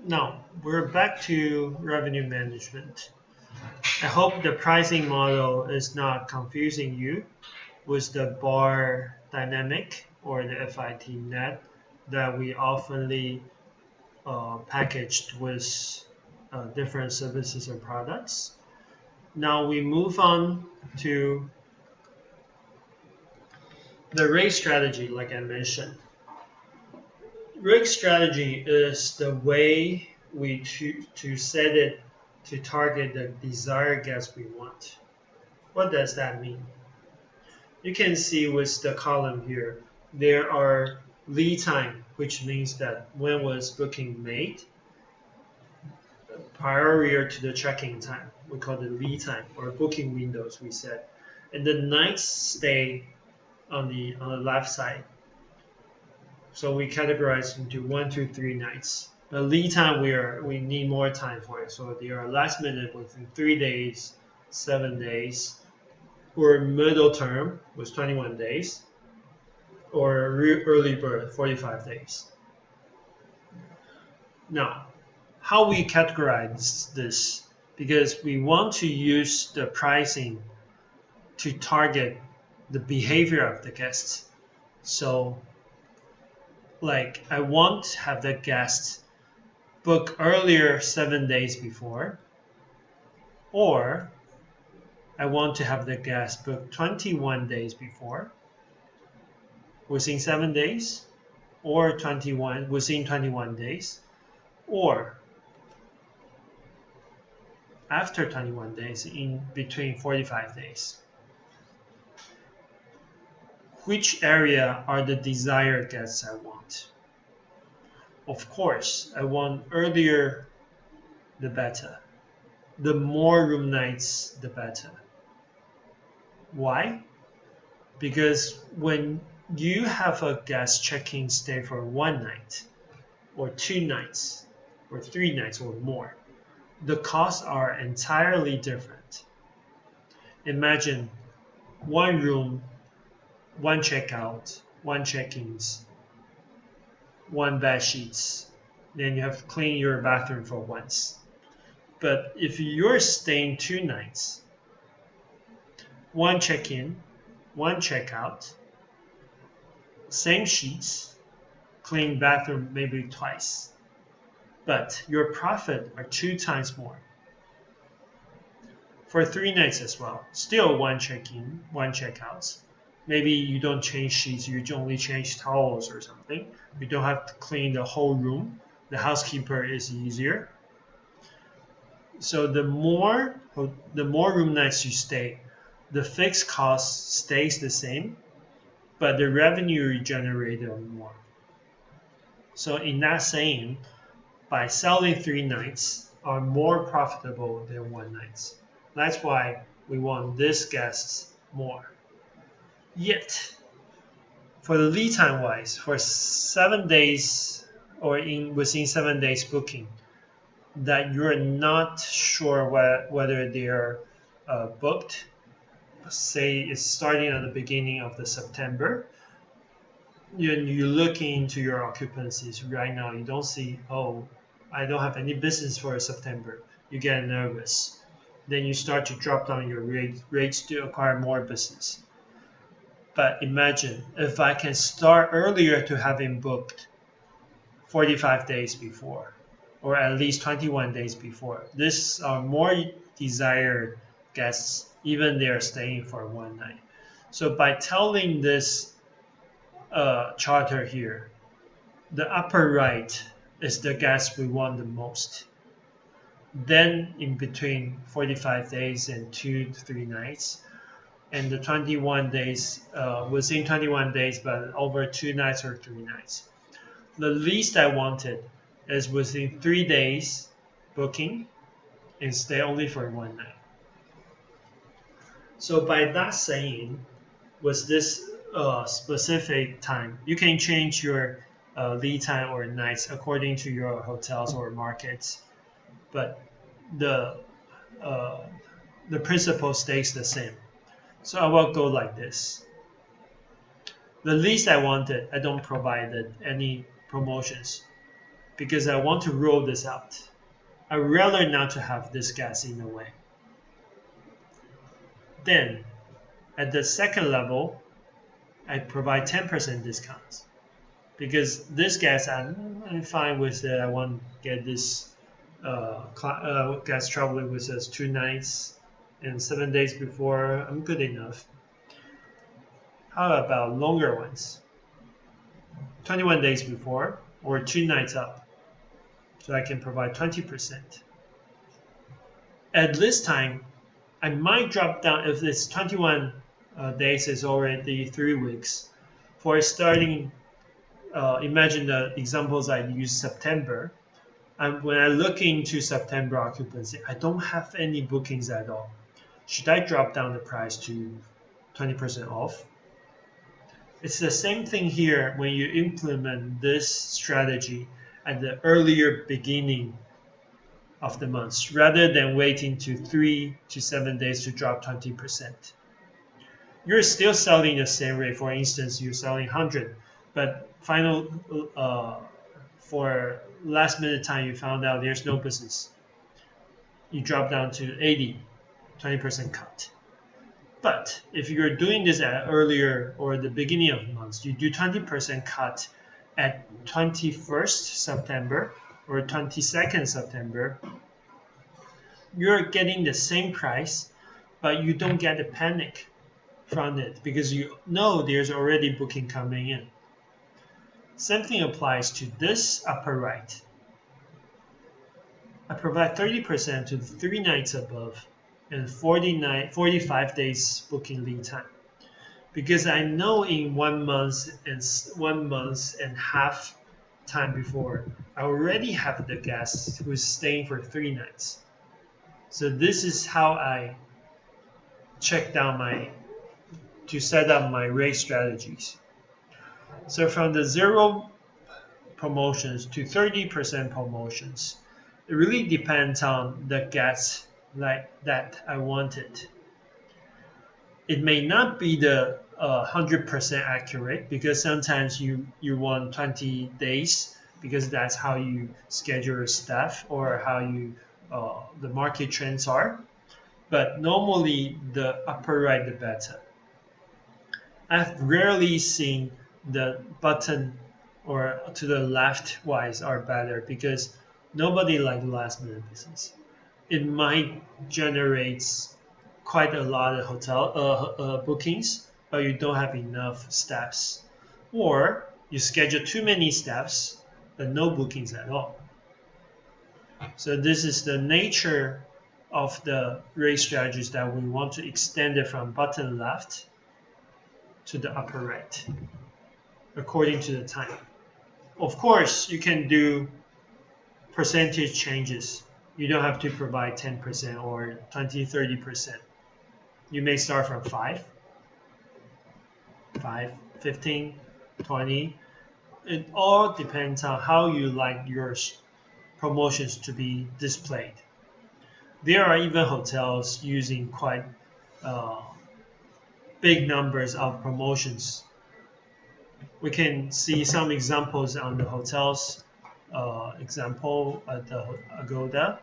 Now, we're back to revenue management. I hope the pricing model is not confusing you with the bar dynamic or the FIT net that we oftenly packaged with different services or products. Now we move on to the rate strategy, like I mentioned. Rate strategy is the way we choose to set it to target the desired guest we want. What does that mean? You can see with the column here, there are lead time, which means that when was booking made, prior to the check-in time. We call it lead time or booking windows, we said. And the nights stay on the left side. So we categorize into 1, 2, 3 nights. The lead time we need more time for it. So they are last minute within 3 days, 7 days, or middle term was 21 days, or early bird 45 days. Now, how we categorize this? Because we want to use the pricing to target the behavior of the guests. So, like, I want to have the guests book earlier 7 days before, or I want to have the guest book 21 days before, within 7 days, or 21 within 21 days, or after 21 days in between 45 days. Which area are the desired guests I want? Of course, I want earlier the better. The more room nights, the better. Why? Because when you have a guest check-in stay for 1 night, or 2 nights, or 3 nights or more, the costs are entirely different. Imagine 1 room, 1 checkout, 1 check-ins, 1 bed sheets. Then you have to clean your bathroom for once. But if you're staying 2 nights, 1 check-in, 1 checkout, same sheets, clean bathroom maybe twice, but your profit are 2 times more. For 3 nights as well, still 1 check-in, 1 checkouts. Maybe you don't change sheets, you only change towels or something. You don't have to clean the whole room. The housekeeper is easier. So the more room nights you stay, the fixed cost stays the same, but the revenue you generate are more. So in that saying, by selling 3 nights are more profitable than 1 night. That's why we want these guests more. Yet, for the lead time wise, for 7 days or within 7 days booking, that you're not sure whether they are booked, say it's starting at the beginning of the September, you look into your occupancies right now, you don't see, oh, I don't have any business for September. You get nervous. Then you start to drop down your rates to acquire more business. But imagine if I can start earlier to having booked 45 days before, or at least 21 days before. These are more desired guests, even they are staying for 1 night. So by telling this charter here, the upper right is the guest we want the most. Then in between 45 days and 2 to 3 nights, and the 21 days, within 21 days, but over 2 nights or 3 nights. The least I wanted is within 3 days booking and stay only for 1 night. So by that saying, with this specific time, you can change your lead time or nights according to your hotels or markets, but the principle stays the same. So I will go like this. The least I wanted, I don't provide any promotions. because I want to roll this out. I'd rather not to have this gas in the way. Then, at the second level, I provide 10% discounts because this gas I'm fine with it. I want to get this gas traveling with us 2 nights and 7 days before. I'm good enough. How about longer ones? 21 days before or 2 nights up. So I can provide 20%. At this time, I might drop down if it's 21 days is already 3 weeks. For starting, imagine the examples I use September. When I look into September occupancy, I don't have any bookings at all. Should I drop down the price to 20% off? It's the same thing here when you implement this strategy at the earlier beginning of the month, rather than waiting to 3 to 7 days to drop 20%. You're still selling the same rate. For instance, you're selling 100, but for last minute time you found out there's no business. You drop down to 80, 20% cut. But if you're doing this at earlier or the beginning of the month, you do 20% cut at 21st September or 22nd September, you're getting the same price, but you don't get the panic from it because you know there's already booking coming in. Same thing applies to this upper right. I provide 30% to 3 nights above and 45 days booking lead time because I know in 1 month and half time before I already have the guest who's staying for 3 nights. So this is how I check down to set up my rate strategies. So from the 0 promotions to 30% promotions, it really depends on the guests like that I wanted. It may not be the 100% accurate because sometimes you want 20 days because that's how you schedule your staff or how you the market trends are. But normally the upper right the better. I've rarely seen the button or to the left wise are better because nobody likes last minute business. It might generate quite a lot of hotel bookings, but you don't have enough staffs, or you schedule too many staffs but no bookings at all. So this is the nature of the rate strategies that we want to extend it from button left to the upper right according to the time. Of course, you can do percentage changes. You don't have to provide 10% or 20, 30%. You may start from 5, 15, 20. It all depends on how you like your promotions to be displayed. There are even hotels using quite big numbers of promotions. We can see some examples on the hotels example at the Agoda.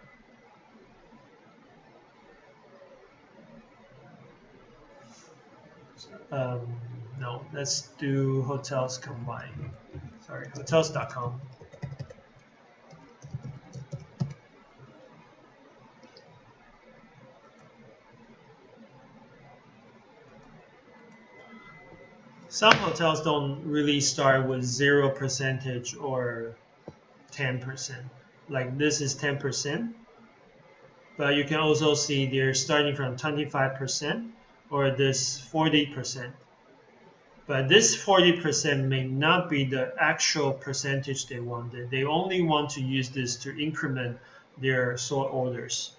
No, let's do hotels combined. Sorry, hotels.com. Some hotels don't really start with 0% or 10%. Like this is 10%, but you can also see they're starting from 25% or this 40%. But this 40% may not be the actual percentage they wanted. They only want to use this to increment their sort orders.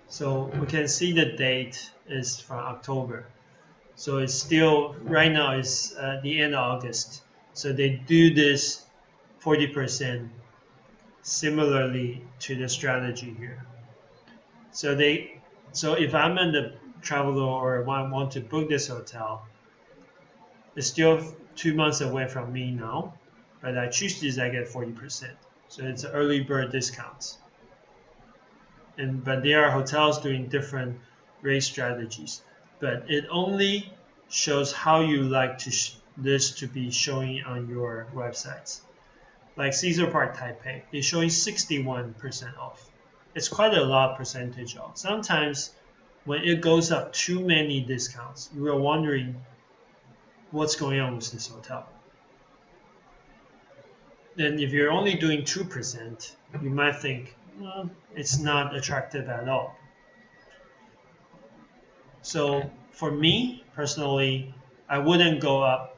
So we can see the date is from October. So it's still, right now it's the end of August. So they do this 40% similarly to the strategy here. So if I'm in the traveler or want to book this hotel, it's still 2 months away from me now. but I choose this, I get 40%. So it's an early bird discount. But there are hotels doing different rate strategies. But it only shows how you like this to be showing on your websites. Like Caesar Park Taipei is showing 61% off. It's quite a lot percentage off. Sometimes when it goes up too many discounts, you are wondering what's going on with this hotel. Then if you're only doing 2%, you might think, well, it's not attractive at all. So for me personally, I wouldn't go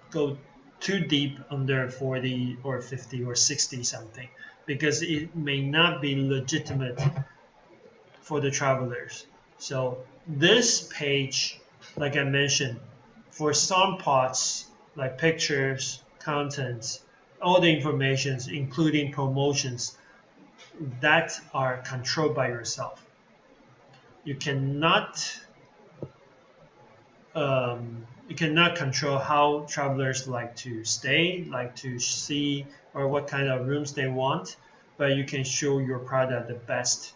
too deep under 40 or 50 or 60 something, because it may not be legitimate for the travelers. So this page, like I mentioned, for some parts like pictures, contents, all the informations, including promotions, that are controlled by yourself. You cannot control how travelers like to stay, like to see, or what kind of rooms they want, but you can show your product the best.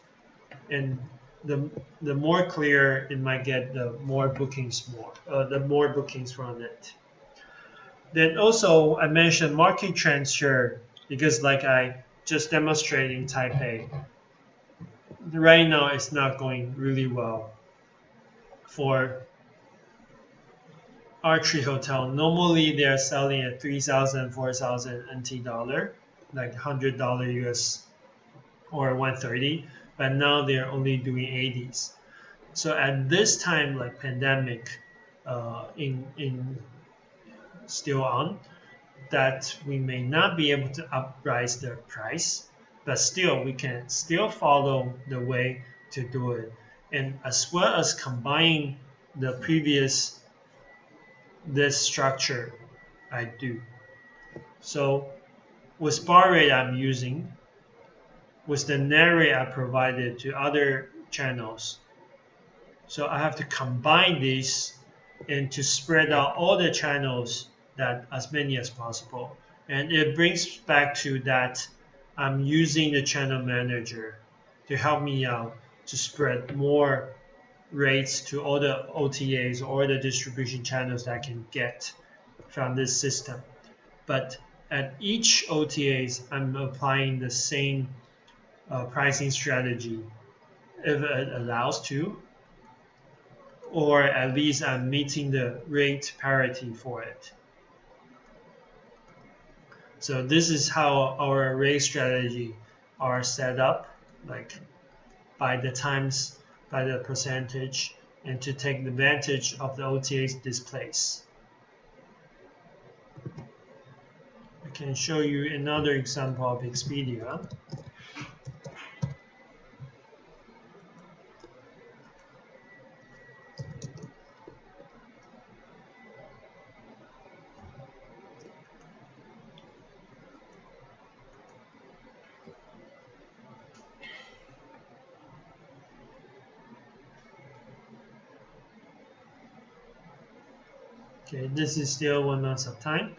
And the more clear it might get, the more bookings from it. Then also I mentioned market trends here, because like I just demonstrated in Taipei, right now it's not going really well for Archery Hotel. Normally they are selling at 3,000, 4,000 NT dollar, like $100 US or 130, but now they're only doing 80s. So at this time, like pandemic, in still on, that we may not be able to uprise the price, but still we can still follow the way to do it, and as well as combine the previous this structure I do. So with bar rate I'm using, with the net rate I provided to other channels, so I have to combine these and to spread out all the channels, that as many as possible. And it brings back to that I'm using the channel manager to help me out to spread more rates to all the OTAs or the distribution channels that I can get from this system. But at each OTAs, I'm applying the same pricing strategy if it allows to, or at least I'm meeting the rate parity for it. So this is how our rate strategy are set up, like by the times, by the percentage, and to take advantage of the OTA's displays. I can show you another example of Expedia. Okay, this is still 1 month of time.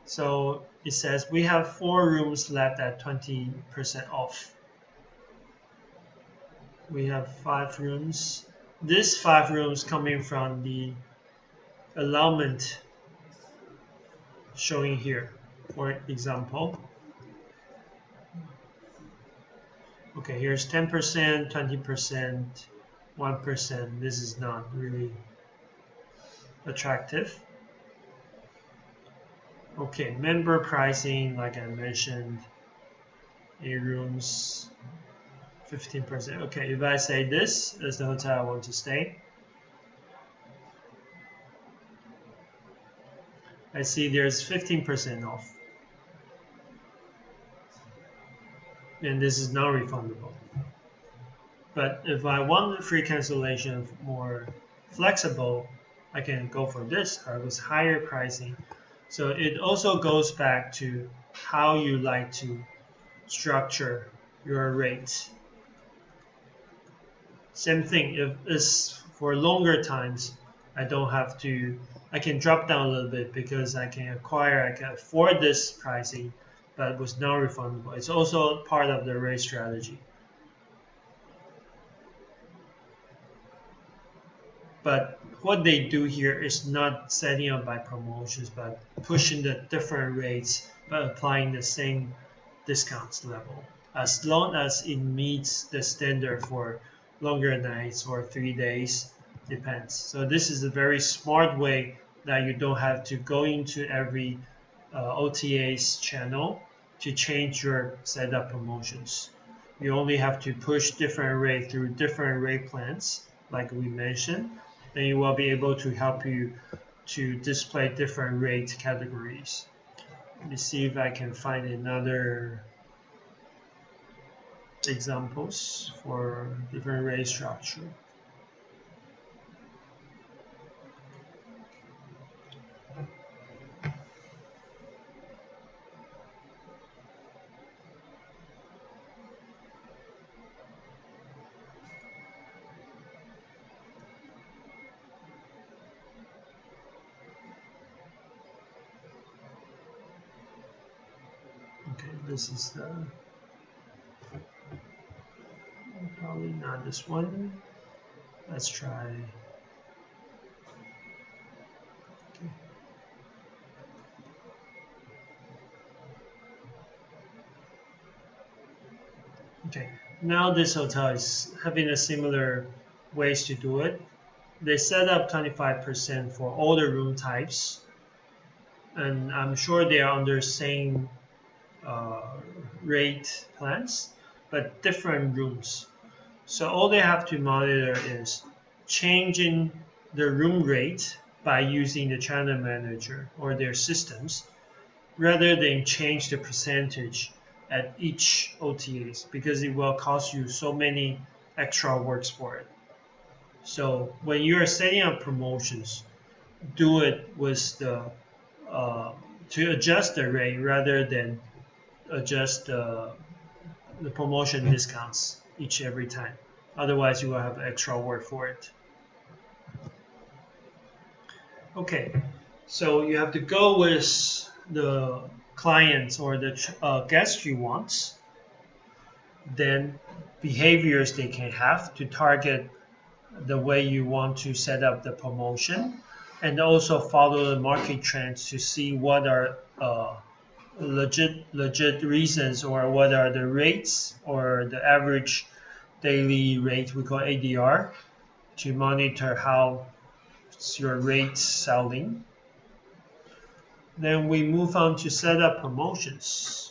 So it says we have 4 rooms left at 20% off. We have 5 rooms. This 5 rooms coming from the allowance showing here, for example. Okay, here's 10%, 20%, 1%. This is not really attractive. Okay, member pricing, like I mentioned, A rooms, 15%. Okay, if I say this is the hotel I want to stay, I see there's 15% off. And this is non-refundable. But if I want the free cancellation more flexible, I can go for this or with higher pricing. So it also goes back to how you like to structure your rates. Same thing, if it's for longer times, I can drop down a little bit because I can afford this pricing, but was non-refundable. It's also part of the rate strategy. But what they do here is not setting up by promotions, but pushing the different rates, but applying the same discounts level, as long as it meets the standard for longer nights or 3 days, depends. So this is a very smart way that you don't have to go into every OTA's channel to change your setup promotions. You only have to push different rate through different rate plans, like we mentioned. Then you will be able to help you to display different rate categories. Let me see if I can find another examples for different rate structure. Okay, this is the probably not this one. Let's try. Okay. Okay, now this hotel is having a similar ways to do it. They set up 25% for all the room types, and I'm sure they are under same rate plans, but different rooms. So all they have to monitor is changing the room rate by using the channel manager or their systems, rather than change the percentage at each OTAs, because it will cost you so many extra works for it. So when you are setting up promotions, do it with the to adjust the rate rather than adjust the promotion discounts every time. Otherwise, you will have extra work for it. Okay, so you have to go with the clients or the guest you want, then behaviors they can have to target the way you want to set up the promotion, and also follow the market trends to see what are legit reasons, or what are the rates or the average daily rate, we call ADR, to monitor how your rate selling. Then we move on to set up promotions.